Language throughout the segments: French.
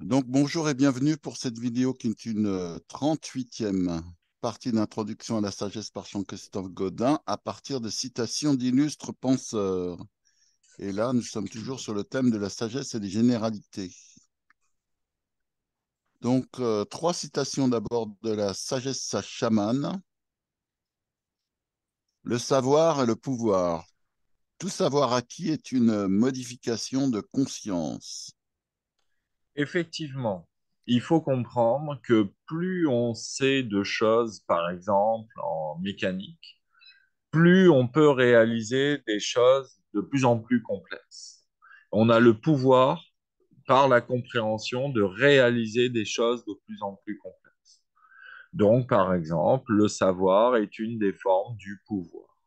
Donc, bonjour et bienvenue pour cette vidéo qui est une 38e partie d'introduction à la sagesse par Jean-Christophe Godin à partir de citations d'illustres penseurs. Et là, nous sommes toujours sur le thème de la sagesse et des généralités. Donc, trois citations d'abord de la sagesse chamane. Le savoir et le pouvoir. Tout savoir acquis est une modification de conscience. Effectivement, il faut comprendre que plus on sait de choses, par exemple en mécanique, plus on peut réaliser des choses de plus en plus complexes. On a le pouvoir, par la compréhension, de réaliser des choses de plus en plus complexes. Donc, par exemple, le savoir est une des formes du pouvoir.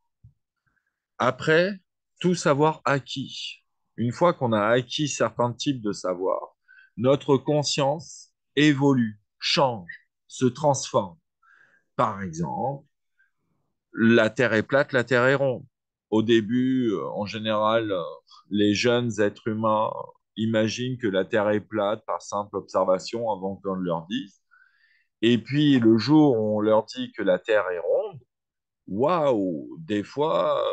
Après, tout savoir acquis. Une fois qu'on a acquis certains types de savoir, notre conscience évolue, change, se transforme. Par exemple, la Terre est plate, la Terre est ronde. Au début, en général, les jeunes êtres humains imaginent que la Terre est plate par simple observation avant qu'on leur dise. Et puis, le jour où on leur dit que la Terre est ronde, waouh, des fois,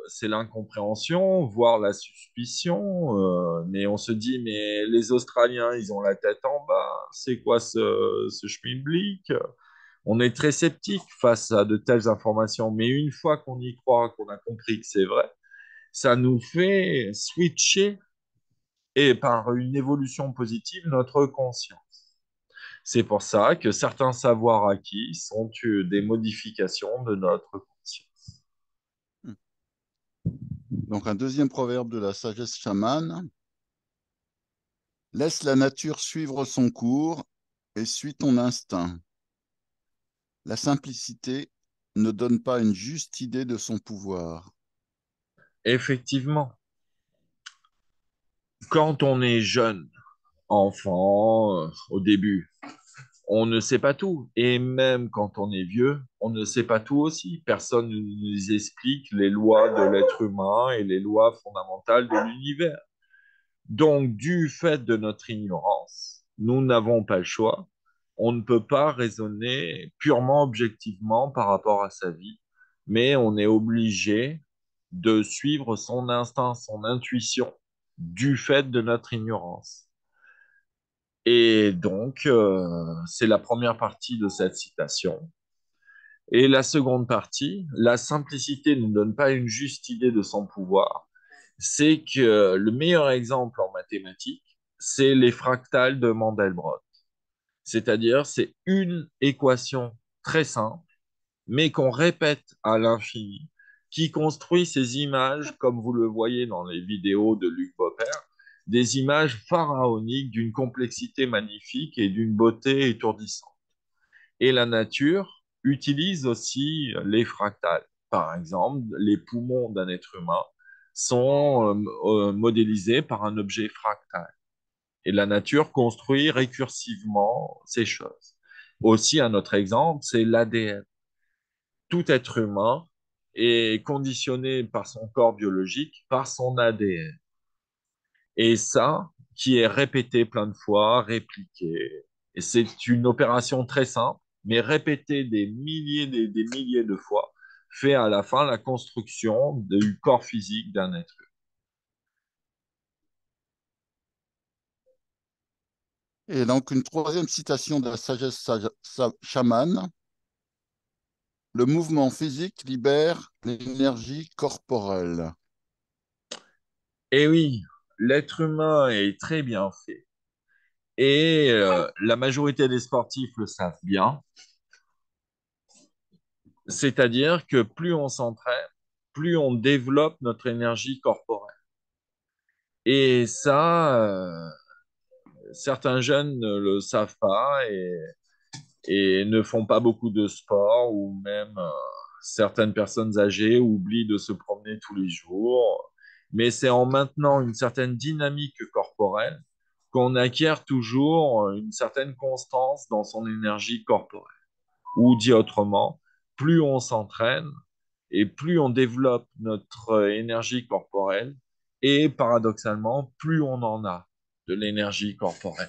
c'est l'incompréhension, voire la suspicion, mais on se dit, mais les Australiens, ils ont la tête en bas, c'est quoi ce schmilblick? On est très sceptique face à de telles informations, mais une fois qu'on y croit, qu'on a compris que c'est vrai, ça nous fait switcher et par une évolution positive notre conscience. C'est pour ça que certains savoirs acquis sont des modifications de notre conscience. Donc, un deuxième proverbe de la sagesse chamane. Laisse la nature suivre son cours et suis ton instinct. La simplicité ne donne pas une juste idée de son pouvoir. Effectivement, quand on est jeune, enfant, au début, on ne sait pas tout. Et même quand on est vieux, on ne sait pas tout aussi. Personne ne nous explique les lois de l'être humain et les lois fondamentales de l'univers. Donc, du fait de notre ignorance, nous n'avons pas le choix. On ne peut pas raisonner purement objectivement par rapport à sa vie, mais on est obligé de suivre son instinct, son intuition, du fait de notre ignorance. Et donc, c'est la première partie de cette citation. Et la seconde partie, la simplicité ne donne pas une juste idée de son pouvoir. C'est que le meilleur exemple en mathématiques, c'est les fractales de Mandelbrot. C'est-à-dire, c'est une équation très simple, mais qu'on répète à l'infini, qui construit ces images, comme vous le voyez dans les vidéos de Luc Popper, des images pharaoniques d'une complexité magnifique et d'une beauté étourdissante. Et la nature utilise aussi les fractales. Par exemple, les poumons d'un être humain sont modélisés par un objet fractal. Et la nature construit récursivement ces choses. Aussi, un autre exemple, c'est l'ADN. Tout être humain est conditionné par son corps biologique, par son ADN. Et ça, qui est répété plein de fois, répliqué. Et c'est une opération très simple, mais répétée des milliers, des milliers de fois, fait à la fin la construction du corps physique d'un être humain. Et donc, une troisième citation de la sagesse chamane. Le mouvement physique libère l'énergie corporelle. Et oui, l'être humain est très bien fait. Et la majorité des sportifs le savent bien. C'est-à-dire que plus on s'entraîne, plus on développe notre énergie corporelle. Et ça, certains jeunes ne le savent pas et ne font pas beaucoup de sport ou même certaines personnes âgées oublient de se promener tous les jours. Mais c'est en maintenant une certaine dynamique corporelle qu'on acquiert toujours une certaine constance dans son énergie corporelle. Ou dit autrement, plus on s'entraîne et plus on développe notre énergie corporelle et paradoxalement, plus on en a de l'énergie corporelle.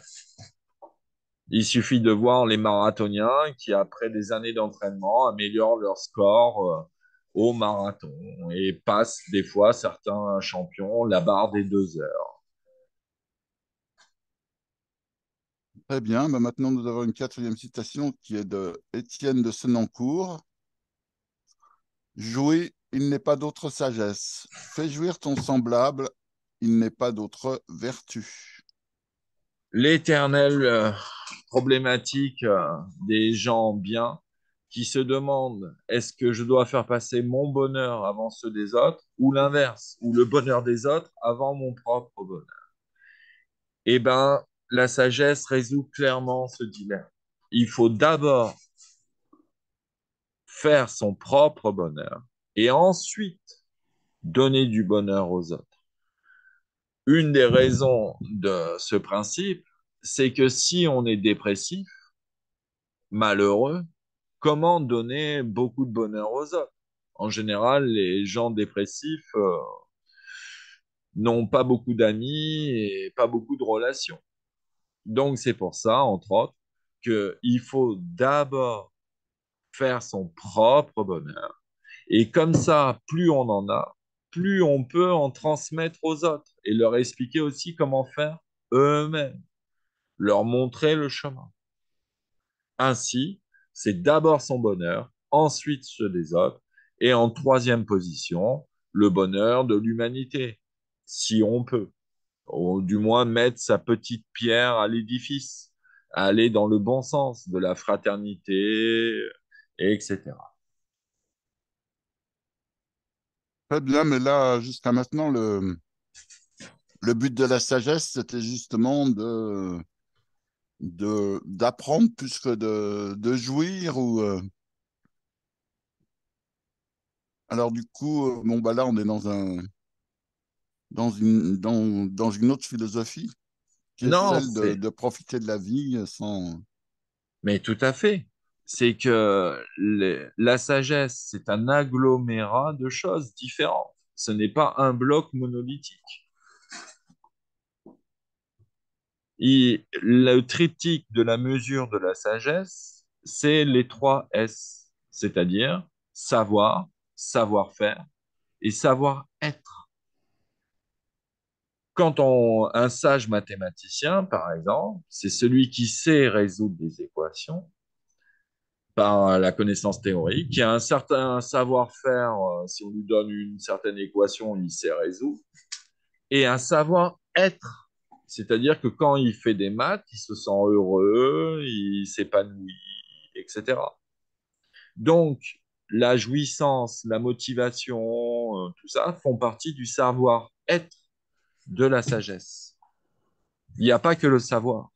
Il suffit de voir les marathoniens qui, après des années d'entraînement, améliorent leur score au marathon et passent des fois certains champions la barre des 2 heures. Très bien. Ben, maintenant, nous avons une quatrième citation qui est de Étienne de Senancour. Jouer, il n'est pas d'autre sagesse. Fais jouir ton semblable, il n'est pas d'autre vertu. L'éternelle problématique des gens bien qui se demandent est-ce que je dois faire passer mon bonheur avant ceux des autres ou l'inverse, ou le bonheur des autres avant mon propre bonheur. Eh bien, la sagesse résout clairement ce dilemme. Il faut d'abord faire son propre bonheur et ensuite donner du bonheur aux autres. Une des raisons de ce principe, c'est que si on est dépressif, malheureux, comment donner beaucoup de bonheur aux autres? En général, les gens dépressifs n'ont pas beaucoup d'amis et pas beaucoup de relations. Donc, c'est pour ça, entre autres, qu'il faut d'abord faire son propre bonheur. Et comme ça, plus on en a, plus on peut en transmettre aux autres et leur expliquer aussi comment faire eux-mêmes, leur montrer le chemin. Ainsi, c'est d'abord son bonheur, ensuite ceux des autres, et en troisième position, le bonheur de l'humanité, si on peut, ou du moins mettre sa petite pierre à l'édifice, aller dans le bon sens de la fraternité, etc. Très bien, mais là, jusqu'à maintenant, le but de la sagesse, c'était justement d'apprendre plus que de jouir. Alors du coup, bon, bah là, on est dans une autre philosophie qui est Non, celle c'est de profiter de la vie sans... Mais tout à fait. C'est que la sagesse, c'est un agglomérat de choses différentes. Ce n'est pas un bloc monolithique. Le triptyque de la mesure de la sagesse, c'est les 3 S, c'est-à-dire savoir, savoir-faire et savoir-être. Un sage mathématicien, par exemple, c'est celui qui sait résoudre des équations par la connaissance théorique, qui a un certain savoir-faire, si on lui donne une certaine équation, il sait résoudre, et un savoir-être, c'est-à-dire que quand il fait des maths, il se sent heureux, il s'épanouit, etc. Donc, la jouissance, la motivation, tout ça font partie du savoir-être de la sagesse. Il n'y a pas que le savoir.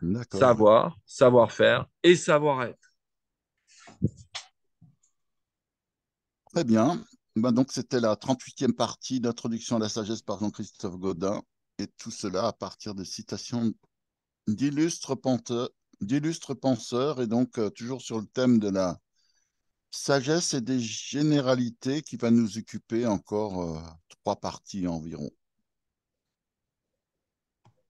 D'accord. Savoir, savoir-faire et savoir-être. Très bien. Ben donc, c'était la 38e partie d'Introduction à la sagesse par Jean-Christophe Gaudin. Et tout cela à partir de citations d'illustres penseurs, et donc toujours sur le thème de la sagesse et des généralités qui va nous occuper encore 3 parties environ.